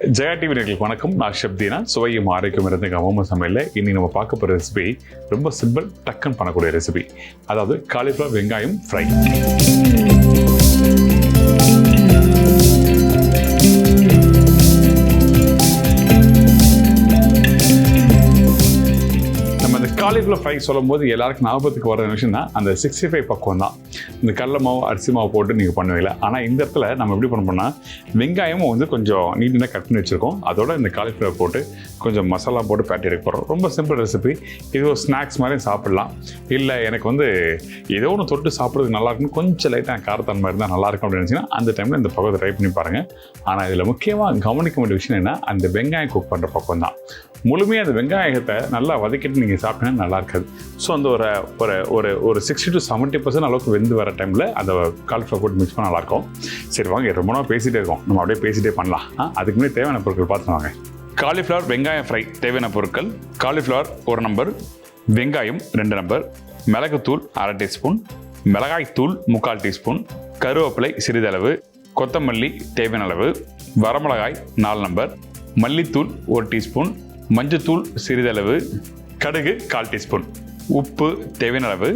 Jaya TV நேயர்களுக்கு வணக்கம். நான் ஷெஃப் தீனா. சுவையும் ஆரோக்கியம் இருந்த கமா சமையல்ல இன்னைக்கு நம்ம பார்க்க போகிற ரெசிபி ரொம்ப சிம்பிள், டக்குன்னு பண்ணக்கூடிய ரெசிபி. அதாவது காலிஃப்ளவர் வெங்காயம் ஃப்ரை. காலிஃப்ளவர் ஃப்ரை சொல்லும் போது எல்லாருக்கும் ஞாபகத்துக்கு வர விஷயம் தான் அந்த 65 பக்குவம் தான். இந்த கடலை மாவு அரிசி மாவு போட்டு நீங்கள் பண்ணுவீங்களா. ஆனால் இந்த இடத்துல நம்ம எப்படி பண்ணோம்னா வெங்காயமும் வந்து கொஞ்சம் நீட்டாக கட் பண்ணி வச்சுருக்கோம். அதோட இந்த காலிஃப்ளவர் போட்டு கொஞ்சம் மசாலா போட்டு பேட்டி எடுக்க போகிறோம். ரொம்ப சிம்பிள் ரெசிபி. இது ஒரு ஸ்நாக்ஸ் மாதிரி சாப்பிட்லாம். இல்லை எனக்கு வந்து ஏதோ ஒன்று தொட்டு சாப்பிட்றதுக்கு நல்லாயிருக்கும், கொஞ்சம் லைட்டாக காரத்தன்மை இருந்தால் நல்லாயிருக்கும் அப்படின்னு நினச்சிங்கன்னா அந்த டைமில் இந்த பக்கத்தை ட்ரை பண்ணி பாருங்கள். ஆனால் இதில் முக்கியமாக கவனிக்க வேண்டிய விஷயம் என்ன, அந்த வெங்காயம் குக் பண்ணுற பக்கம் தான். முழுமையாக அந்த வெங்காயத்தை நல்லா வதக்கிட்டு நீங்கள் சாப்பிட்டீங்கன்னா நல்லா இருக்காது. ஸோ அந்த ஒரு 60 to 70% அளவுக்கு வெந்து வர டைமில் அந்த காலிஃப்ளவர் போட்டு மிக்ஸ் பண்ண நல்லாயிருக்கும். சரி வாங்க, ரொம்ப நாள் பேசிகிட்டே இருக்கோம், நம்ம அப்படியே பேசிகிட்டே பண்ணலாம். அதுக்கு முன்னாடி தேவையான பொருட்கள் பார்த்துருவாங்க. காலிஃப்ளவர் வெங்காயம் ஃப்ரை தேவையான பொருட்கள்: காலிஃப்ளவர் 1 நம்பர், வெங்காயம் 2 நம்பர், மிளகுத்தூள் 1/2 டீஸ்பூன், மிளகாய்த்தூள் 3/4 டீஸ்பூன், கருவேப்பிலை சிறிதளவு, கொத்தமல்லி தேவையான அளவு, வரமிளகாய் 4 நம்பர், மல்லித்தூள் 1 டீஸ்பூன், மஞ்சத்தூள் சிறிதளவு, கடுகு 1/4 டீஸ்பூன், உப்பு தேவையான அளவு,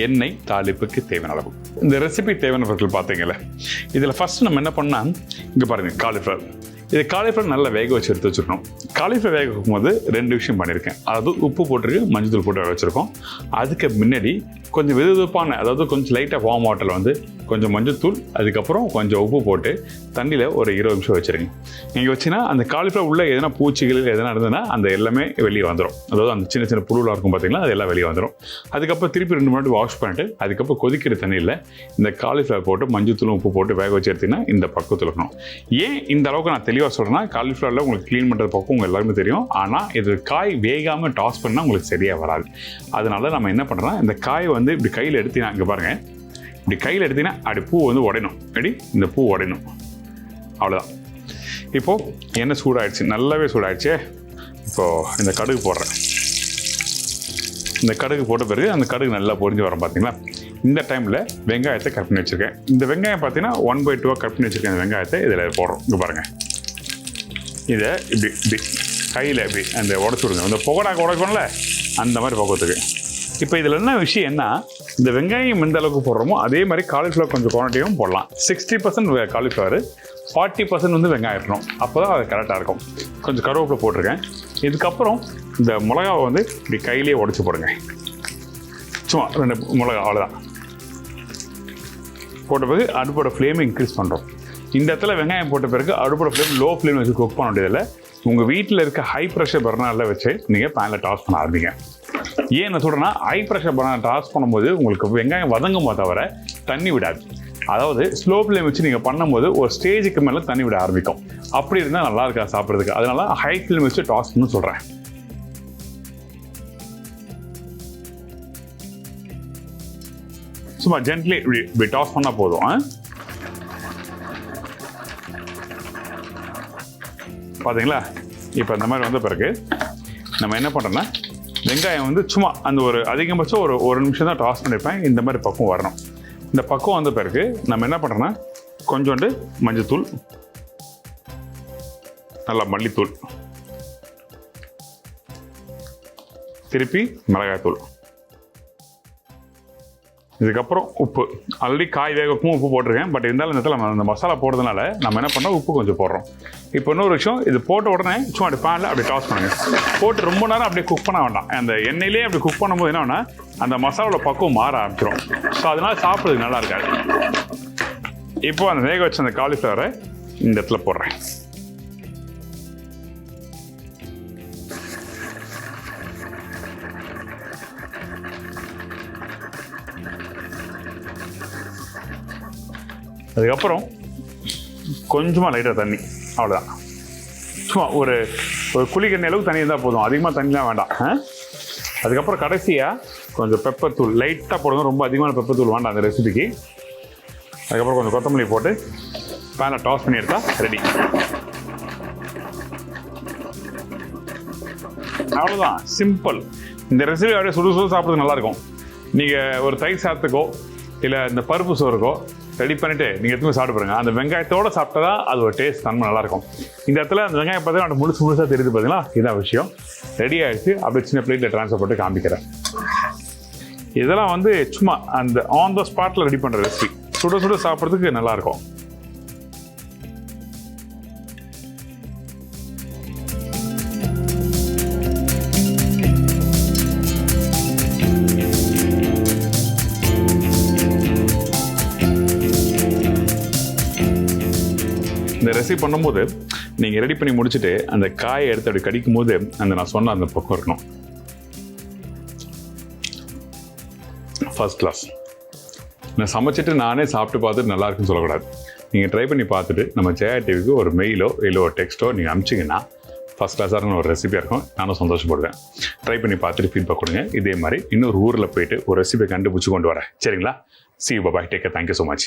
எண்ணெய் தாளிப்புக்கு தேவையான அளவு. இந்த ரெசிபி தேவையான பொருட்கள் பார்த்தீங்கல்ல. இதில் ஃபர்ஸ்ட் நம்ம என்ன பண்ணால், இங்கே பாருங்கள் காலிஃப்ளவர். இது காலிஃப்ளவர் நல்லா வேக வச்சு எடுத்து வச்சுருக்கணும். காலிஃப்ளவர் வேக வைக்கும்போது 2 விஷயம் பண்ணியிருக்கேன். அதாவது உப்பு போட்டிருக்கு, மஞ்சத்தூள் போட்டு வேக வச்சுருக்கோம். அதுக்கு முன்னாடி கொஞ்சம் வெதுவெதுப்பான, அதாவது கொஞ்சம் லைட்டாக வார்ம் வாட்டரில் வந்து கொஞ்சம் மஞ்சத்தூள், அதுக்கப்புறம் கொஞ்சம் உப்பு போட்டு தண்ணியில் ஒரு 20 நிமிஷம் வச்சுருங்க. நீங்கள் வச்சுன்னா அந்த காலிஃப்ளவர் உள்ள எதனா பூச்சிகள் எதனா இருந்ததுன்னா அந்த எல்லாமே வெளியே வந்துடும். அதாவது அந்த சின்ன சின்ன புழுலாம் இருக்கும் பார்த்தீங்களா, அது எல்லாம் வெளியே வந்துடும். அதுக்கப்புறம் திருப்பி 2 மணி நேரம் வாஷ் பண்ணிட்டு அதுக்கப்புறம் கொதிக்கிற தண்ணியில் இந்த காலிஃப்ளவர் போட்டு மஞ்சத்தூளும் உப்பு போட்டு வேக வச்சு எடுத்தீங்கன்னா இந்த பக்குவத்தில் இருக்கணும். ஏன் இந்த அளவுக்கு நான் தெளிவாக சொல்கிறேன்னா, காலிஃப்ளவரில் உங்களுக்கு க்ளீன் பண்ணுற பக்கம் உங்கள் எல்லாருமே தெரியும். ஆனால் இது காய் வேகாமல் டாஸ் பண்ணால் உங்களுக்கு சரியாக வராது. அதனால நம்ம என்ன பண்ணுறோம்னா, இந்த காயை வந்து இப்படி கையில் எடுத்தீங்கன்னா, இங்கே பாருங்கள், இப்படி கையில் எடுத்தீங்கன்னா அப்படி பூ வந்து உடையணும். அப்படி இந்த பூ உடையணும், அவ்வளோதான். இப்போது எண்ணெய் சூடாகிடுச்சு, நல்லாவே சூடாகிடுச்சு. இப்போது இந்த கடுகு போடுறேன். இந்த கடுகு போட்ட பிறகு அந்த கடுகு நல்லா பொரிஞ்சு வரும் பார்த்தீங்களா. இந்த டைமில் வெங்காயத்தை கட் பண்ணி வச்சுருக்கேன். இந்த வெங்காயம் பார்த்தீங்கன்னா 1/2 கட் பண்ணி வச்சுருக்கேன். இந்த வெங்காயத்தை இதில் போடுறோம். இங்கே பாருங்கள், இதை இப்படி இப்படி கையில் இப்படி அந்த உடச்சி விடுங்க. இந்த புகடாக்கு உடைக்கணும்ல, அந்த மாதிரி பக்குவத்துக்கு. இப்போ இதில் என்ன விஷயம் என்ன, இந்த வெங்காயம் எந்த அளவுக்கு போடுறோமோ அதே மாதிரி காலிஃப்ளவர் கொஞ்சம் குவான்டிட்டியும் போடலாம். 60% காலிஃப்ளவர், 40% வந்து வெங்காயம் இருக்கணும். அப்போ தான் அது கரெக்டாக இருக்கும். கொஞ்சம் கருவேப்பிலை போட்டிருக்கேன். இதுக்கப்புறம் இந்த மிளகாவை வந்து இப்படி கையிலேயே உடச்சி போடுங்க. சும்மா 2 மிளகா, அவ்வளோதான். போட்ட பிறகு அடுப்போட ஃப்ளேமை இன்க்ரீஸ் பண்ணுறோம். இந்த இடத்துல வெங்காயம் போட்ட பிறகு அடுப்போட ஃப்ளேம் லோ ஃப்ளேம் வச்சு குக் பண்ண வேண்டியதில்லை. உங்கள் வீட்டில் இருக்க ஹை ப்ரெஷர் பர்னரில் வச்சு நீங்கள் பேனில் டாஸ் பண்ண ஆரம்பிங்க. ஏன் என்ன சொல்கிறேன்னா, ஹை ப்ரெஷர் பர்னர் டாஸ் பண்ணும்போது உங்களுக்கு வெங்காயம் வதங்குமோ தவிர தண்ணி விடாது. அதாவது ஸ்லோ ஃப்ளேம் வச்சு நீங்கள் பண்ணும்போது ஒரு ஸ்டேஜுக்கு மேலே தண்ணி விட ஆரம்பிக்கும். அப்படி இருந்தால் நல்லா இருக்கா சாப்பிட்றதுக்கு. அதனால ஹை ஃப்ளேம் வச்சு டாஸ் பண்ணு சொல்கிறேன். சும்மா ஜென்ட்லி இப்படி டாஸ் பண்ணால் போதும். பார்த்தீங்களா, இப்போ இந்த மாதிரி வந்த பிறகு நம்ம என்ன பண்ணுறோன்னா, வெங்காயம் வந்து சும்மா அந்த ஒரு அதிகபட்சம் ஒரு நிமிஷம் தான் டாஸ் பண்ணியிருப்பேன். இந்த மாதிரி பக்குவம் வரணும். இந்த பக்குவம் வந்த பிறகு நம்ம என்ன பண்ணுறோன்னா, கொஞ்சோண்டு மஞ்சத்தூள், நல்லா மல்லித்தூள், திருப்பி மிளகாய்த்தூள், இதுக்கப்புறம் உப்பு. ஆல்ரெடி காய் வேகக்கும் உப்பு போட்டிருக்கேன். பட் இருந்தாலும் இந்த இடத்துல நம்ம அந்த மசாலா போடுறதுனால நம்ம என்ன பண்ணோம், உப்பு கொஞ்சம் போடுறோம். இப்போ இன்னொரு விஷயம், இது போட்ட உடனே சும்மா அப்படி பேனில் அப்படி டாஸ் பண்ணுங்க. போட்டு ரொம்ப நேரம் அப்படியே குக் பண்ண வேண்டாம். அந்த எண்ணெயிலே அப்படி குக் பண்ணும்போது என்ன வேணா அந்த மசாலாவோட பக்குவம் மாற ஆரம்பிச்சிடும். ஸோ அதனால சாப்பிட்றதுக்கு நல்லா இருக்காது. இப்போ அந்த வேக வச்ச அந்த காலிஃப்ளவரை இந்த இடத்துல போடுறேன். அதுக்கப்புறம் கொஞ்சமாக லைட்டாக தண்ணி, அவ்வளோதான். சும்மா ஒரு குழிக்கண்ணி அளவுக்கு தண்ணி இருந்தால் போதும், அதிகமாக தண்ணிலாம் வேண்டாம். அதுக்கப்புறம் கடைசியாக கொஞ்சம் பெப்பர் தூள் லைட்டாக போடுங்க. ரொம்ப அதிகமான பெப்பர் தூள் வேண்டாம் அந்த ரெசிபிக்கு. அதுக்கப்புறம் கொஞ்சம் கொத்தமல்லி போட்டு பேனில் டாஸ் பண்ணி எடுத்தால் ரெடி. அவ்வளோதான், சிம்பிள். இந்த ரெசிபி அப்படியே சுடு சுடு சாப்பிட்றது நல்லாயிருக்கும். நீங்கள் ஒரு தயிர் சாதத்துக்கோ இல்லை இந்த பருப்பு சோறுக்கோ ரெடி பண்ணிவிட்டு நீங்கள் எதுவுமே சாப்பிட்டு பாருங்க. அந்த வெங்காயத்தோடு சாப்பிட்டா தான் அது ஒரு டேஸ்ட் தன்மை நல்லாயிருக்கும். இந்த இடத்துல அந்த வெங்காயம் பார்த்தீங்கன்னா முழுசாக தெரியுது பார்த்தீங்களா, இதான் விஷயம். ரெடி ஆகிடுச்சு. அப்படியே சின்ன பிளேட்டில் ட்ரான்ஸ்ஃபர் போட்டு காமிக்கிறேன். இதெல்லாம் வந்து சும்மா அந்த ஆன் த ஸ்பாட்டில் ரெடி பண்ணுற ரெசிபி. சுட சுட சாப்பிட்றதுக்கு நல்லாயிருக்கும். இந்த ரெசிபி பண்ணும்போது நீங்கள் ரெடி பண்ணி முடிச்சுட்டு அந்த காயை எடுத்து அப்படி கடிக்கும் போது அந்த நான் சொன்ன அந்த பக்கம் இருக்கணும். First class. நான் சமைச்சிட்டு நானே சாப்பிட்டு பார்த்துட்டு நல்லா இருக்குன்னு சொல்லக்கூடாது. நீங்கள் ட்ரை பண்ணி பார்த்துட்டு நம்ம ஜெயா டிவிக்கு ஒரு மெயிலோ இல்லை ஒரு டெக்ஸ்ட்டோ நீங்கள் அனுப்பிச்சிங்கன்னா ஃபர்ஸ்ட் கிளாஸாக ஒரு ரெசிபியாக இருக்கும். நானும் சந்தோஷப்படுவேன். ட்ரை பண்ணி பார்த்துட்டு ஃபீட்பேக் கொடுங்க. இதே மாதிரி இன்னொரு ஊரில் போயிட்டு ஒரு ரெசிபியை கண்டுபிடிச்சி கொண்டு வரேன். சரிங்களா? See you. Bye-bye. Take care. Thank you so much.